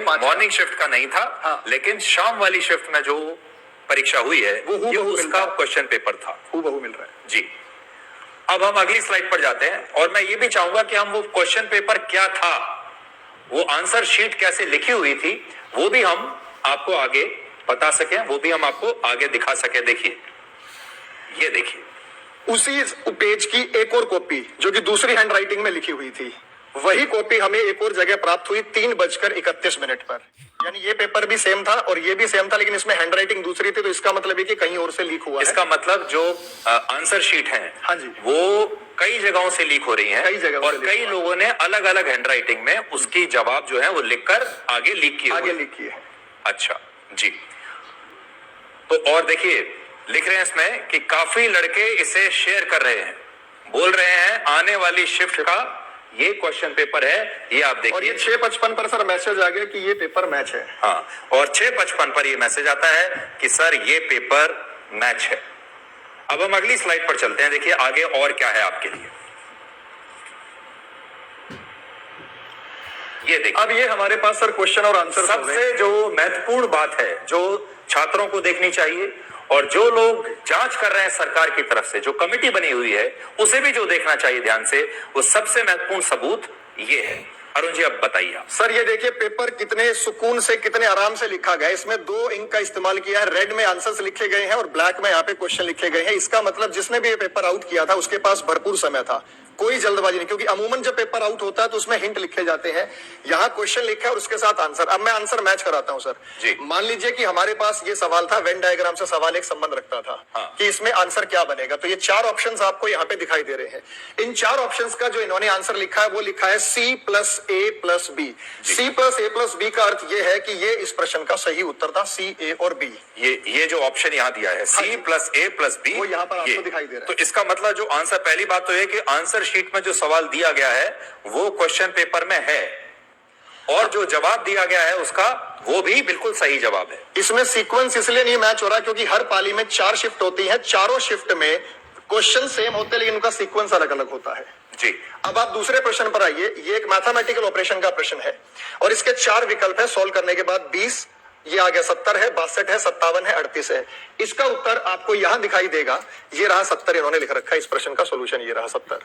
Morning shift का नहीं था। हाँ। लेकिन शाम वाली शिफ्ट में जो परीक्षा हुई है ये उसका क्वेश्चन पेपर था, हूबहू मिल रहा है जी। अब हम अगली स्लाइड पर जाते हैं और मैं ये भी चाहूंगा कि हम वो क्वेश्चन पेपर क्या था, वो आंसर शीट कैसे लिखी हुई थी, वो भी हम आपको आगे बता सके, वो भी हम आपको आगे दिखा सके। देखिए, ये देखिए उसी पेज की एक और कॉपी जो कि दूसरी हैंड राइटिंग में लिखी हुई थी, वही कॉपी हमें एक और जगह प्राप्त हुई 3:31 पर। यानी ये पेपर भी सेम था और ये भी सेम था, लेकिन इसमें हैंड राइटिंग दूसरी थी, तो इसका मतलब है कि कहीं और से लीक हुआ इसका है। मतलब जो आंसर शीट है, हाँ जी, वो कई जगहों से लीक हो रही है, कई जगहों और कई लोगों ने अलग अलग हैंड राइटिंग में उसकी जवाब जो है वो लिखकर आगे लीक किए है। अच्छा जी। तो और देखिए लिख रहे हैं इसमें कि काफी लड़के इसे शेयर कर रहे हैं, बोल रहे हैं आने वाली शिफ्ट का ये क्वेश्चन पेपर है, ये आप देखिए। और ये 6:55 पर सर मैसेज आ गया कि ये पेपर मैच है। हाँ, और 6:55 पर ये मैसेज आता है कि सर ये पेपर मैच है। अब हम अगली स्लाइड पर चलते हैं। देखिए आगे और क्या है आपके लिए, ये देखिए। अब ये हमारे पास सर क्वेश्चन और आंसर, सबसे जो महत्वपूर्ण बात है जो छात्रों को देखनी चाहिए और जो लोग जांच कर रहे हैं सरकार की तरफ से, जो कमेटी बनी हुई है उसे भी जो देखना चाहिए ध्यान से, वो सबसे महत्वपूर्ण सबूत ये है। अरुण जी अब बताइए आप। सर ये देखिए पेपर कितने सुकून से, कितने आराम से लिखा गया है। इसमें 2 इंक का इस्तेमाल किया है, रेड में आंसर्स लिखे गए हैं और ब्लैक में यहाँ पे क्वेश्चन लिखे गए हैं। इसका मतलब जिसने भी ये पेपर आउट किया था उसके पास भरपूर समय था, कोई जल्दबाजी नहीं, क्योंकि अमूमन जब पेपर आउट होता है तो उसमें हिंट लिखे जाते हैं, यहाँ क्वेश्चन लिखा है और उसके साथ आंसर। अब मैं आंसर मैच कराता हूँ सर जी। मान लीजिए कि हमारे पास ये सवाल था, वेन डायग्राम से सवाल एक संबंध रखता था। हाँ। कि इसमें आंसर क्या बनेगा, तो ये 4 ऑप्शंस आपको यहाँ पे दिखाई दे रहे हैं। इन 4 ऑप्शंस का जो इन्होंने आंसर लिखा है वो लिखा है C+A+B। C+A+B का अर्थ ये है कि ये इस प्रश्न का सही उत्तर था, C, A और B। ये जो ऑप्शन यहाँ दिया है C+A+B, वो यहाँ पर आपको दिखाई दे रहा है। तो इसका मतलब जो आंसर, पहली बात तो है कि आंसर शीट में जो सवाल दिया गया है वो क्वेश्चन पेपर में है और जो जवाब दिया गया है उसका वो भी बिल्कुल सही जवाब है। इसमें सीक्वेंस इसलिए नहीं मैच हो रहा क्योंकि हर पाली में 4 शिफ्ट होती है, चारों शिफ्ट में क्वेश्चन सेम होते हैं लेकिन उनका सीक्वेंस अलग अलग होता है जी। अब आप दूसरे प्रश्न पर आइए। ये एक मैथमेटिकल ऑपरेशन का प्रश्न है और इसके 4 विकल्प है। सॉल्व करने के बाद 20, ये आ गया 70 है, 62 है, 57 है, 38 है। इसका उत्तर आपको यहां दिखाई देगा, ये रहा 70, इन्होंने लिख रखा है इस प्रश्न का सोल्यूशन, ये रहा 70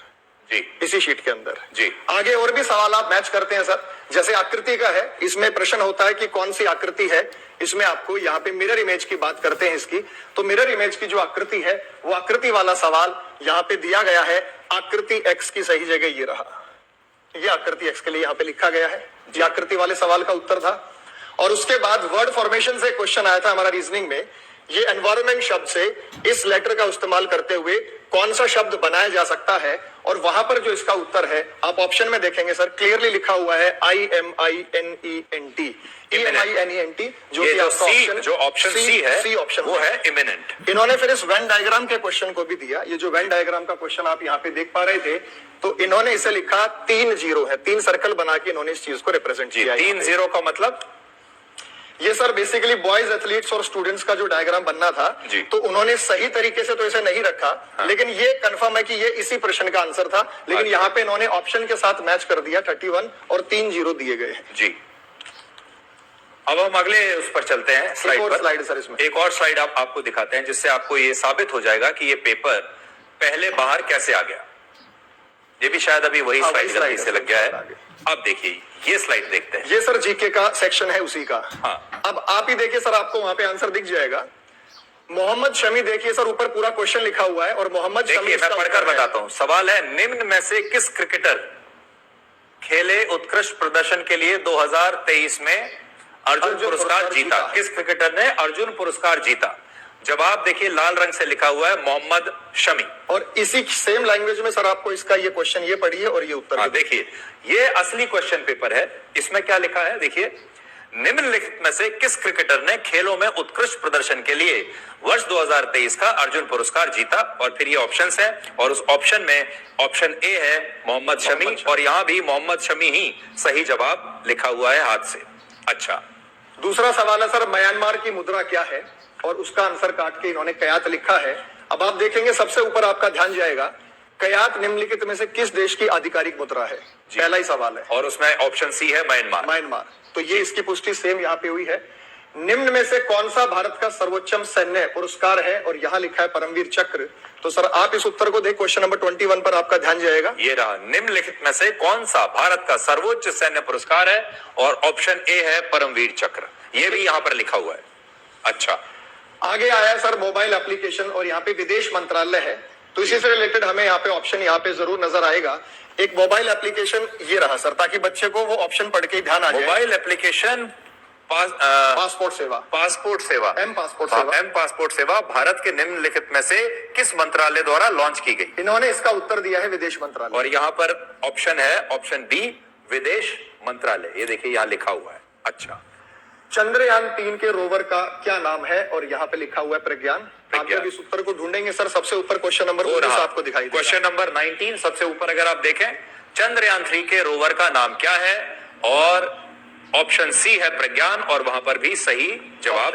जी, इसी शीट के अंदर जी। आगे और भी सवाल आप मैच करते हैं सर, जैसे आकृति का है, इसमें प्रश्न होता है कि कौन सी आकृति है। इसमें आपको यहाँ पे मिरर इमेज की बात करते हैं इसकी, तो मिरर इमेज की जो आकृति है वो आकृति वाला सवाल यहाँ पे दिया गया है। आकृति एक्स की सही जगह ये रहा, ये आकृति एक्स के लिए यहाँ पे लिखा गया है, ये आकृति वाले सवाल का उत्तर था। और उसके बाद वर्ड फॉर्मेशन से क्वेश्चन आया था हमारा रीजनिंग में, ये एनवायरमेंट शब्द से इस लेटर का इस्तेमाल करते हुए कौन सा शब्द बनाया जा सकता है, और वहां पर जो इसका उत्तर है आप ऑप्शन में देखेंगे सर, क्लियरली लिखा हुआ है IMINENT, EMINENT, जो कि ऑप्शन सी है, सी ऑप्शन वो है इमिनेंट। इन्होंने फिर इस वेन डायग्राम के क्वेश्चन को भी दिया। ये जो वेन डायग्राम का क्वेश्चन आप यहाँ पे देख पा रहे थे, तो इन्होंने इसे लिखा 3 0 है, 3 सर्कल बना के इन्होंने इस चीज को रिप्रेजेंट किया। 3 0 का मतलब ये सर बेसिकली बॉयज एथलीट्स और स्टूडेंट्स का जो डायग्राम बनना था, तो उन्होंने सही तरीके से तो इसे नहीं रखा। हाँ। लेकिन ये कंफर्म है कि ये इसी प्रश्न का आंसर था, लेकिन यहाँ पे इन्होंने ऑप्शन के साथ मैच कर दिया, 31 और 3 0 दिए गए हैं जी। अब हम अगले उस पर चलते हैं, स्लाइड सर, इसमें एक और स्लाइड आपको दिखाते हैं जिससे आपको ये साबित हो जाएगा कि ये पेपर पहले बाहर कैसे आ गया। ये भी शायद अभी वही स्लाइड से लग गया है। अब देखिए ये स्लाइड देखते हैं, ये सर जीके का सेक्शन है उसी का। हाँ। अब आप ही देखिए सर, आपको वहां पे आंसर दिख जाएगा। मोहम्मद शमी, देखिए सर ऊपर पूरा क्वेश्चन लिखा हुआ है और मोहम्मद शमी, मैं पढ़कर बताता हूं। सवाल है, निम्न में से किस क्रिकेटर खेले उत्कृष्ट प्रदर्शन के लिए 2023 में अर्जुन पुरस्कार जीता? किस क्रिकेटर ने अर्जुन पुरस्कार जीता? जवाब देखिए लाल रंग से लिखा हुआ है, मोहम्मद शमी। और इसी सेम लैंग्वेज में सर आपको इसका ये क्वेश्चन ये पढ़िए और ये उत्तर। देखिए ये असली क्वेश्चन पेपर है, इसमें क्या लिखा है देखिए, निम्नलिखित में से किस क्रिकेटर ने खेलों में उत्कृष्ट प्रदर्शन के लिए वर्ष 2023 का अर्जुन पुरस्कार जीता? और फिर ये ऑप्शंस है और उस ऑप्शन में ऑप्शन ए है मोहम्मद शमी, और यहां भी मोहम्मद शमी ही सही जवाब लिखा हुआ है हाथ से। अच्छा, दूसरा सवाल है सर, म्यांमार की मुद्रा क्या है, और उसका आंसर काट के इन्होंने कयात लिखा है। अब आप देखेंगे सबसे ऊपर आपका ध्यान जाएगा कयात निम्नलिखित में से किस देश की आधिकारिक मुद्रा है? पहला ही सवाल है। और उसमें ऑप्शन सी है म्यांमार। तो ये इसकी पुष्टि सेम यहाँ पे हुई है। निम्न में से कौन सा भारत का सर्वोच्चम सैन्य पुरस्कार है? और यहाँ लिखा है परमवीर चक्र। तो सर आप इस उत्तर को देख, क्वेश्चन नंबर 21 पर आपका ध्यान जाएगा। ये रहा, निम्नलिखित में से कौन सा भारत का सर्वोच्च सैन्य पुरस्कार है? और ऑप्शन ए है परमवीर चक्र। ये भी यहाँ पर लिखा हुआ है। अच्छा, आगे आया सर मोबाइल एप्लीकेशन, और यहाँ पे विदेश मंत्रालय है, तो इसी से रिलेटेड हमें यहाँ पे ऑप्शन यहाँ पे जरूर नजर आएगा। एक मोबाइल एप्लीकेशन ये रहा सर, ताकि बच्चे को वो ऑप्शन पढ़ के ध्यान आ जाए। मोबाइल एप्लीकेशन पासपोर्ट सेवा। एम पासपोर्ट सेवा भारत के निम्नलिखित में से किस मंत्रालय द्वारा लॉन्च की गई? इन्होंने इसका उत्तर दिया है विदेश मंत्रालय। और यहाँ पर ऑप्शन है ऑप्शन बी, विदेश मंत्रालय। ये देखिए यहाँ लिखा हुआ है। अच्छा, चंद्रयान 3 के रोवर का क्या नाम है? और यहाँ पे लिखा हुआ है प्रज्ञान। आप जब इस उत्तर को ढूंढेंगे सर, सबसे ऊपर क्वेश्चन नंबर 19 आपको दिखाई देगा। क्वेश्चन नंबर 19 सबसे ऊपर अगर आप देखें, चंद्रयान 3 के रोवर का नाम क्या है? और ऑप्शन सी है प्रज्ञान, और वहां पर भी सही जवाब